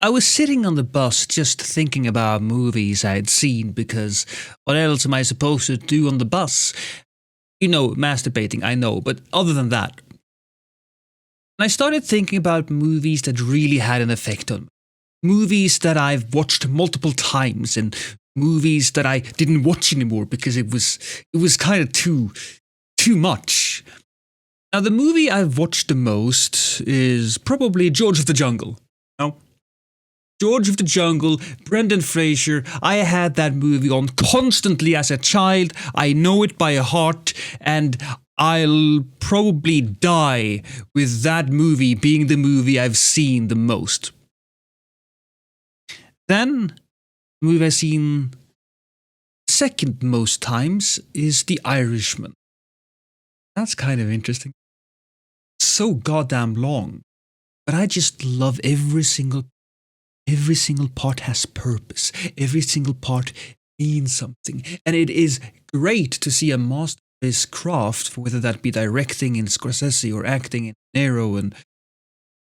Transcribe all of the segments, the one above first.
I was sitting on the bus just thinking about movies I'd seen because what else am I supposed to do on the bus? You know, masturbating, I know, but other than that. And I started thinking about movies that really had an effect on me. Movies that I've watched multiple times and movies that I didn't watch anymore because it was kind of too much. Now the movie I've watched the most is probably George of the Jungle. No? George of the Jungle, Brendan Fraser. I had that movie on constantly as a child. I know it by heart, and I'll probably die with that movie being the movie I've seen the most. Then, the movie I've seen second most times is The Irishman. That's kind of interesting. So goddamn long, but I just love every single part has purpose. Every single part means something. And it is great to see a master of his craft, whether that be directing in Scorsese or acting in Nero and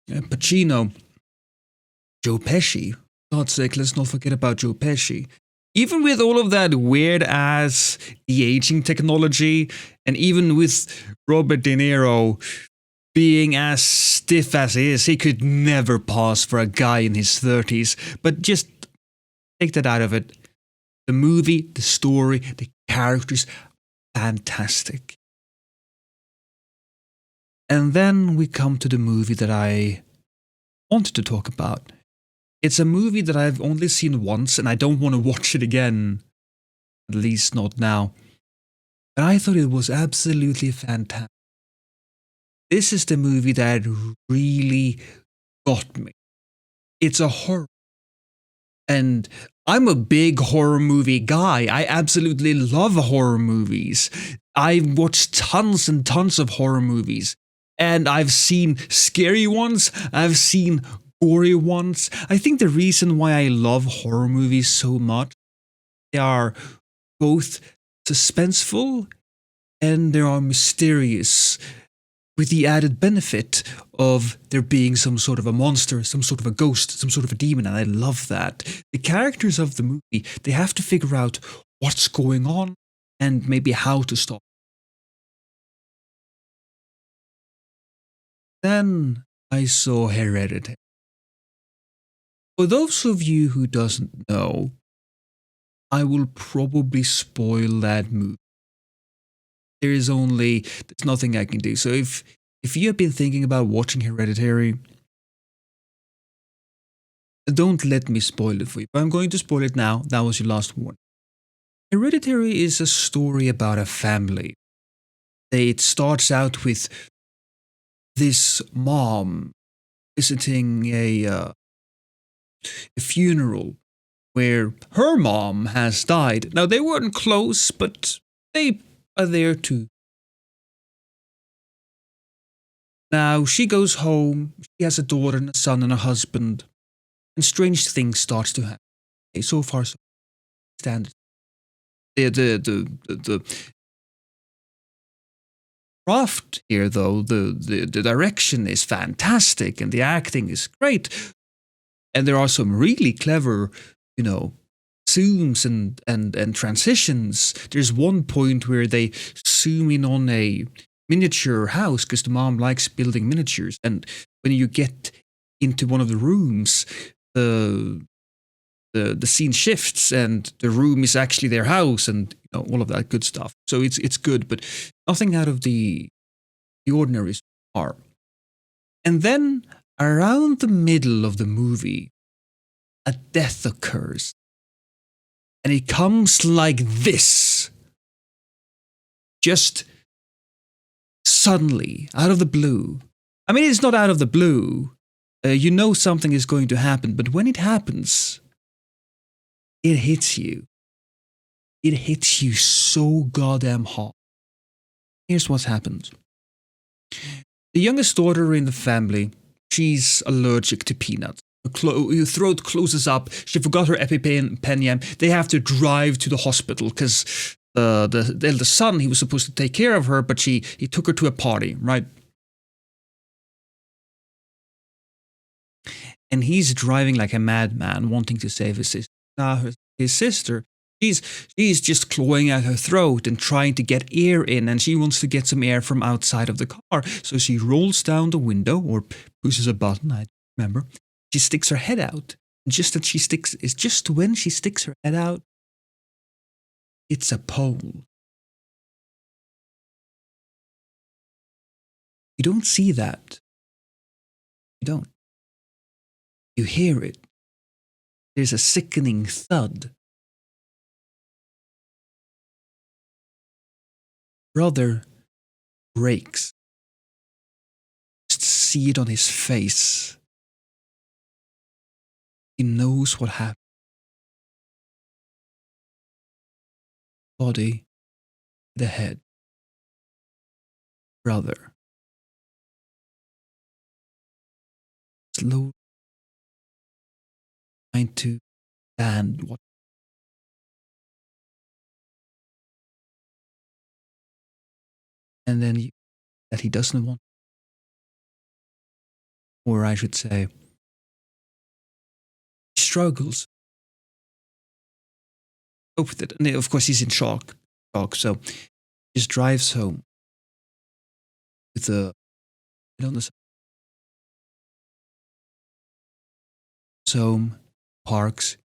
Pacino. Joe Pesci. God's sake, let's not forget about Joe Pesci. Even with all of that weird-ass de-aging technology, and even with Robert De Niro being as stiff as he is, he could never pass for a guy in his 30s. But just take that out of it. The movie, the story, the characters, fantastic. And then we come to the movie that I wanted to talk about. It's a movie that I've only seen once, and I don't want to watch it again. At least not now. But I thought it was absolutely fantastic. This is the movie that really got me. It's a horror. And I'm a big horror movie guy. I absolutely love horror movies. I've watched tons and tons of horror movies. And I've seen scary ones. I've seen gory ones. I think the reason why I love horror movies so much, they are both suspenseful and they are mysterious, with the added benefit of there being some sort of a monster, some sort of a ghost, some sort of a demon, and I love that. The characters of the movie, they have to figure out what's going on and maybe how to stop. Then I saw Hereditary. For those of you who doesn't know, I will probably spoil that movie. There's nothing I can do. So if you have been thinking about watching Hereditary, don't let me spoil it for you. But I'm going to spoil it now. That was your last warning. Hereditary is a story about a family. It starts out with this mom visiting a funeral where her mom has died. Now, they weren't close, but they are there too. Now, she goes home, she has a daughter and a son and a husband, and strange things starts to happen. Okay, so far, so standard. The craft here, though, the direction is fantastic, and the acting is great. And there are some really clever, zooms and transitions. There's one point where they zoom in on a miniature house because the mom likes building miniatures, and when you get into one of the rooms, the scene shifts and the room is actually their house, and all of that good stuff. So it's good, but nothing out of the ordinary so far. And then around the middle of the movie, a death occurs. And it comes like this. Just suddenly, out of the blue. I mean, it's not out of the blue. You know something is going to happen, but when it happens, it hits you. It hits you so goddamn hard. Here's what happens. The youngest daughter in the family, she's allergic to peanuts. Her throat closes up. She forgot her EpiPen. They have to drive to the hospital because the eldest son, he was supposed to take care of her, but he took her to a party, right? and he's driving like a madman, wanting to save his sister. Now his sister, she's just clawing at her throat and trying to get air in, and she wants to get some air from outside of the car. So she rolls down the window or pushes a button. I don't remember. She sticks her head out. And just when she sticks her head out, it's a pole. You don't see that. You don't. You hear it. There's a sickening thud. Brother breaks. Just see it on his face. He knows what happened. Body, the head. Brother. Slowly trying to stand what. And then that he doesn't want. Or I should say, he struggles. Cope with it. And of course, he's in shock. So he just drives home with the home, parks,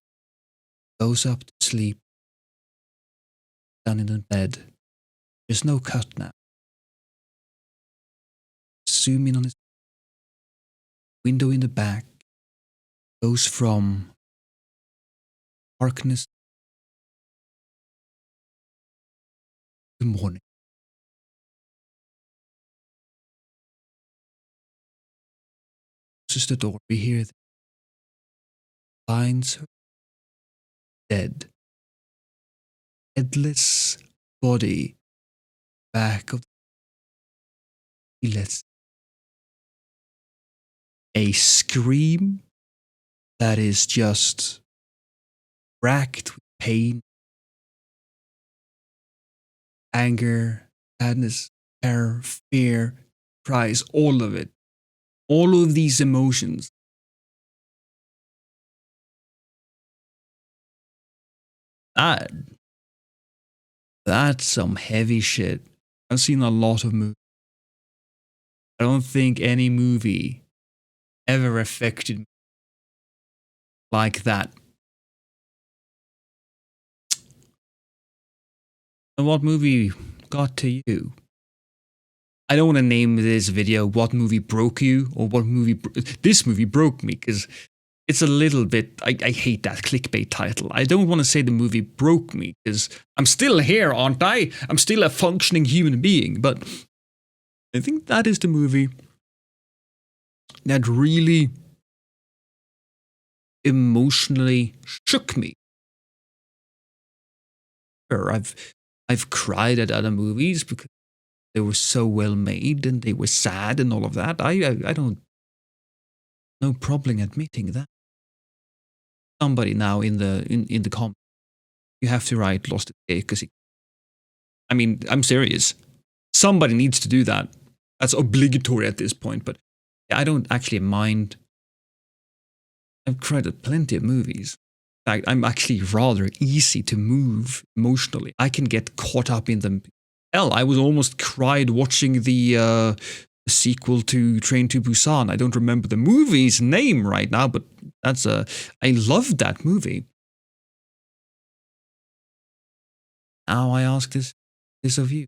goes up to sleep, down in the bed. There's no cut now. Zoom in on his window in the back, goes from darkness to morning. Closes the door, we hear the finds her dead. Headless body back of he lets a scream that is just racked with pain, anger, sadness, terror, fear, cries, all of it. All of these emotions. That's some heavy shit. I've seen a lot of movies. I don't think any movie ever affected me like that. And what movie got to you? I don't want to name this video what movie broke you or what movie this movie broke me, because it's a little bit, I hate that clickbait title. I don't want to say the movie broke me, because I'm still here, aren't I? I'm still a functioning human being, but I think that is the movie that really emotionally shook me. Sure, I've cried at other movies because they were so well made and they were sad and all of that. I don't, no problem admitting that. Somebody now in the comments, you have to write Lost at Sea, because I mean, I'm serious. Somebody needs to do that. That's obligatory at this point, but I don't actually mind. I've cried at plenty of movies. In fact, I'm actually rather easy to move emotionally. I can get caught up in them. Hell, I was almost cried watching the sequel to Train to Busan. I don't remember the movie's name right now, but I loved that movie. Now I ask this of you.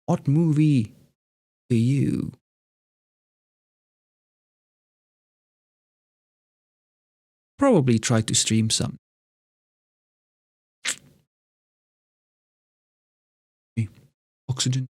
What movie do you? Probably try to stream some. Oxygen.